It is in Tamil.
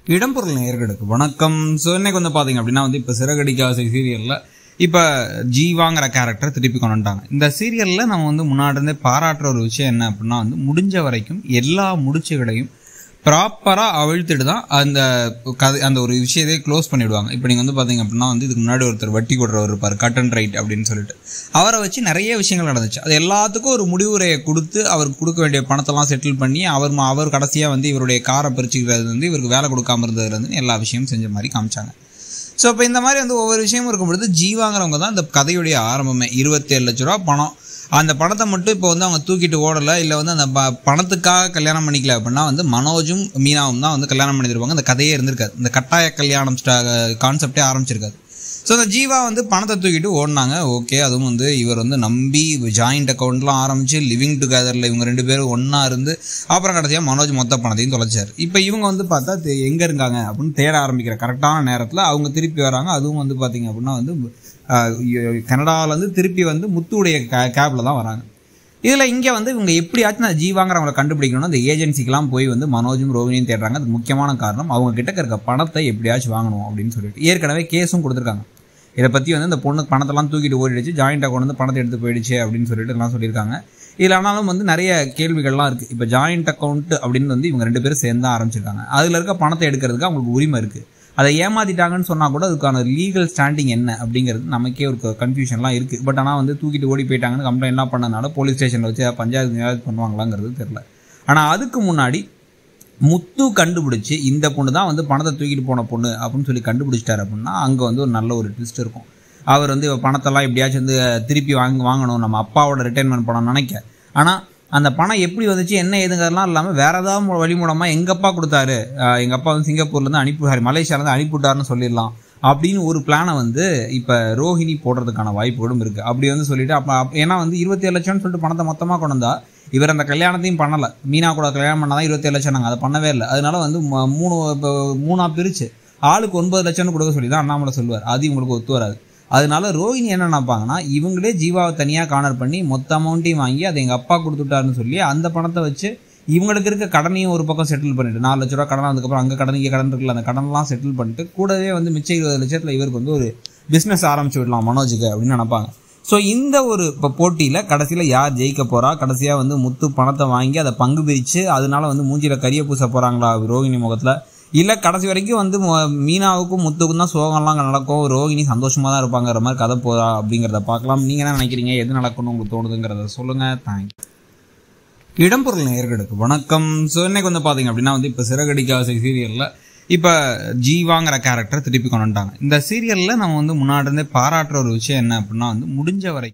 இடம்பொருள் நேயர்களுக்கு வணக்கம். ஸோ இன்னைக்கு வந்து பார்த்தீங்க அப்படின்னா இப்போ சிறகடிக்க ஆசை சீரியலில் இப்போ ஜீவாங்கிற கேரக்டர் திருப்பி கொண்டு வந்துட்டாங்க. இந்த சீரியலில் நம்ம முன்னாடி இருந்தே பாராட்டுற ஒரு விஷயம் என்ன அப்படின்னா முடிஞ்ச வரைக்கும் எல்லா முடிச்சுகளையும் ப்ராப்பராக அவிழ்த்துட்டு தான் அந்த ஒரு விஷயத்தையே க்ளோஸ் பண்ணிவிடுவாங்க. இப்போ நீங்கள் பார்த்தீங்க அப்படின்னா இதுக்கு முன்னாடி ஒருத்தர் வட்டி கொடுறவர் இருப்பார், கட் அண்ட் ரைட் அப்படின்னு சொல்லிட்டு. அவரை வச்சு நிறைய விஷயங்கள் நடந்துச்சு. அது எல்லாத்துக்கும் ஒரு முடிவுரையை கொடுத்து அவருக்கு கொடுக்க வேண்டிய பணத்தெல்லாம் செட்டில் பண்ணி அவர் கடைசியாக இவருடைய காரை பறிச்சுக்கிறது இவருக்கு வேலை கொடுக்காம இருந்ததுலேருந்து எல்லா விஷயமும் செஞ்ச மாதிரி காமிச்சாங்க. ஸோ இப்போ இந்த மாதிரி ஒவ்வொரு விஷயமும் இருக்கும்பொழுது ஜீவாங்கிறவங்க தான் இந்த கதையுடைய ஆரம்பமே. 27 லட்ச ரூபா பணம். அந்த பணத்தை மட்டும் இப்போ அவங்க தூக்கிட்டு ஓடலை, இல்லை அந்த பணத்துக்காக கல்யாணம் பண்ணிக்கல அப்படின்னா மனோஜும் மீனாவும் தான் கல்யாணம் பண்ணியிருப்பாங்க. அந்த கதையே இருந்திருக்காது, இந்த கட்டாய கல்யாணம் கான்செப்டே ஆரம்பிச்சிருக்காது. ஸோ அந்த ஜீவா பணத்தை தூக்கிட்டு ஓடினாங்க. ஓகே, அதுவும் இவர் நம்பி ஜாயிண்ட் அக்கௌண்ட்லாம் ஆரம்பிச்சு லிவிங் டுகெதரில் இவங்க 2 பேரும் ஒன்றா இருந்து அப்புறம் கடைசியாக மனோஜ் மொத்த பணத்தையும் தொலைச்சார். இப்போ இவங்க பார்த்தா எங்கே இருக்காங்க அப்படின்னு தேட ஆரம்பிக்கிற கரெக்டான நேரத்தில் அவங்க திருப்பி வராங்க. அதுவும் பார்த்தீங்க அப்படின்னா கனடாவிலேருந்து திருப்பி முத்துடைய கேபில் தான் வராங்க. இதில் இங்கே இவங்க எப்படியாச்சும் ஜீவாங்கிறவங்களை கண்டுபிடிக்கணும்னு அந்த ஏஜென்சிக்கெலாம் போய் மனோஜும் ரோகிணியும் தேடுறாங்க. அது முக்கியமான காரணம் அவங்க கிட்ட இருக்க பணத்தை எப்படியாச்சும் வாங்கணும் அப்படின்னு சொல்லிட்டு ஏற்கனவே கேஸும் கொடுத்துருக்காங்க. இதை பற்றி இந்த பொண்ணுக்கு பணத்தெல்லாம் தூக்கிட்டு ஓடிடுச்சு, ஜாயிண்ட் அக்கௌண்ட் பணத்தை எடுத்து போயிடுச்சு அப்படின்னு சொல்லிட்டு எல்லாம் சொல்லியிருக்காங்க. இதில் ஆனாலும் நிறைய கேள்விகள்லாம் இருக்குது. இப்போ ஜாயிண்ட் அக்கௌண்ட் அப்படின்னு இவங்க 2 பேரும் சேர்ந்து தான் ஆரம்பிச்சிருக்காங்க. அதில் இருக்க பணத்தை எடுக்கிறதுக்கு அவங்களுக்கு உரிமை இருக்குது. அதை ஏமாத்திட்டாங்கன்னு சொன்னால் கூட அதுக்கான லீகல் ஸ்டாண்டிங் என்ன அப்படிங்கிறது நமக்கே ஒரு கன்ஃபியூஷன்லாம் இருக்குது. பட் ஆனால் தூக்கிட்டு ஓடி போயிட்டாங்கன்னு கம்ப்ளைண்ட்லாம் பண்ணனால போலீஸ் ஸ்டேஷனில் வச்சு பஞ்சாயத்து பண்ணுவாங்களாங்கிறது தெரில. ஆனால் அதுக்கு முன்னாடி முத்து கண்டுபிடிச்சி இந்த பொண்ணு தான் பணத்தை தூக்கிட்டு போன பொண்ணு அப்படின்னு சொல்லி கண்டுபிடிச்சிட்டாரு அப்படின்னா அங்கே ஒரு நல்ல ஒரு ட்விஸ்ட் இருக்கும். அவர் பணத்தெல்லாம் எப்படியாச்சும் திருப்பி வாங்கணும், நம்ம அப்பாவோட ரிட்டைர்மெண்ட் பணம் நினைக்க. ஆனால் அந்த பணம் எப்படி வந்துச்சு என்ன ஏதுங்கிறதுலாம் இல்லாமல் வேறு ஏதாவது வழி மூலமாக எங்கள் அப்பா கொடுத்தாரு, எங்கள் அப்பா சிங்கப்பூர்லேருந்து மலேசியாவிலேருந்து அனுப்பிவிட்டாருன்னு சொல்லிடலாம் அப்படின்னு ஒரு பிளானை இப்போ ரோஹிணி போடுறதுக்கான வாய்ப்புகளும் இருக்குது. அப்படி சொல்லிட்டு அப்போ ஏன்னா 27 லட்சம்னு சொல்லிட்டு பணத்தை மொத்தமாக கொண்டு வந்தா இவர் அந்த கல்யாணத்தையும் பண்ணலை. மீனா கூட கல்யாணம் பண்ணால் தான் 27 லட்சம், நாங்கள் அதை பண்ணவே இல்லை. அதனால மூணாக பிரித்து ஆளுக்கு 9 லட்சம்னு கொடுக்க சொல்லி தான் அண்ணாமலை சொல்லுவார். அது இவங்களுக்கு ஒத்து வராது. அதனால ரோஹிணி என்ன நினைப்பாங்கன்னா இவங்களே ஜீவாவை தனியாக கார்னர் பண்ணி மொத்த அமௌண்ட்டையும் வாங்கி அதை எங்கள் அப்பா கொடுத்துட்டாருன்னு சொல்லி அந்த பணத்தை வச்சு இவங்களுக்கு இருக்க கடனையும் ஒரு பக்கம் செட்டில் பண்ணிட்டு 4 லட்ச ரூபா கடன், அதுக்கப்புறம் அங்கே கடன் இங்கே கடன் இருக்குல்ல, அந்த கடனெல்லாம் செட்டில் பண்ணிட்டு கூடவே மிச்சம் 20 லட்சத்தில் இவருக்கு ஒரு பிஸ்னஸ் ஆரம்பிச்சு விடலாம் மனோஜுக்கு அப்படின்னு நினைப்பாங்க. ஸோ இந்த ஒரு இப்போ போட்டியில் கடைசியில் யார் ஜெயிக்க போகிறா, கடைசியாக முத்து பணத்தை வாங்கி அதை பங்கு பிரித்து அதனால மூஞ்சியில் கரிய பூச போகிறாங்களா ரோஹிணி முகத்தில், இல்லை கடைசி வரைக்கும் மீனாவுக்கும் முத்துக்கும் தான் சோகம்லாம் நடக்கும், ரோஹிணி சந்தோஷமாக தான் இருப்பாங்கிற மாதிரி கதை போதா அப்படிங்கிறத பார்க்கலாம். நீங்கள் என்ன நினைக்கிறீங்க, எது நடக்கணும்னு உங்களுக்கு தோணுதுங்கிறத சொல்லுங்கள். தேங்க்யூ. இடம்பொருள் நேயர்களுக்கு வணக்கம். ஸோ இன்னைக்கு பார்த்தீங்க அப்படின்னா இப்போ சிறகடிக்க ஆசை சீரியலில் இப்போ ஜீவாங்கிற கேரக்டர் திருப்பி கொண்டு வந்துட்டாங்க. இந்த சீரியலில் நம்ம முன்னாடி இருந்தே பாராட்டுற ஒரு விஷயம் என்ன அப்படின்னா முடிஞ்ச வரைக்கும்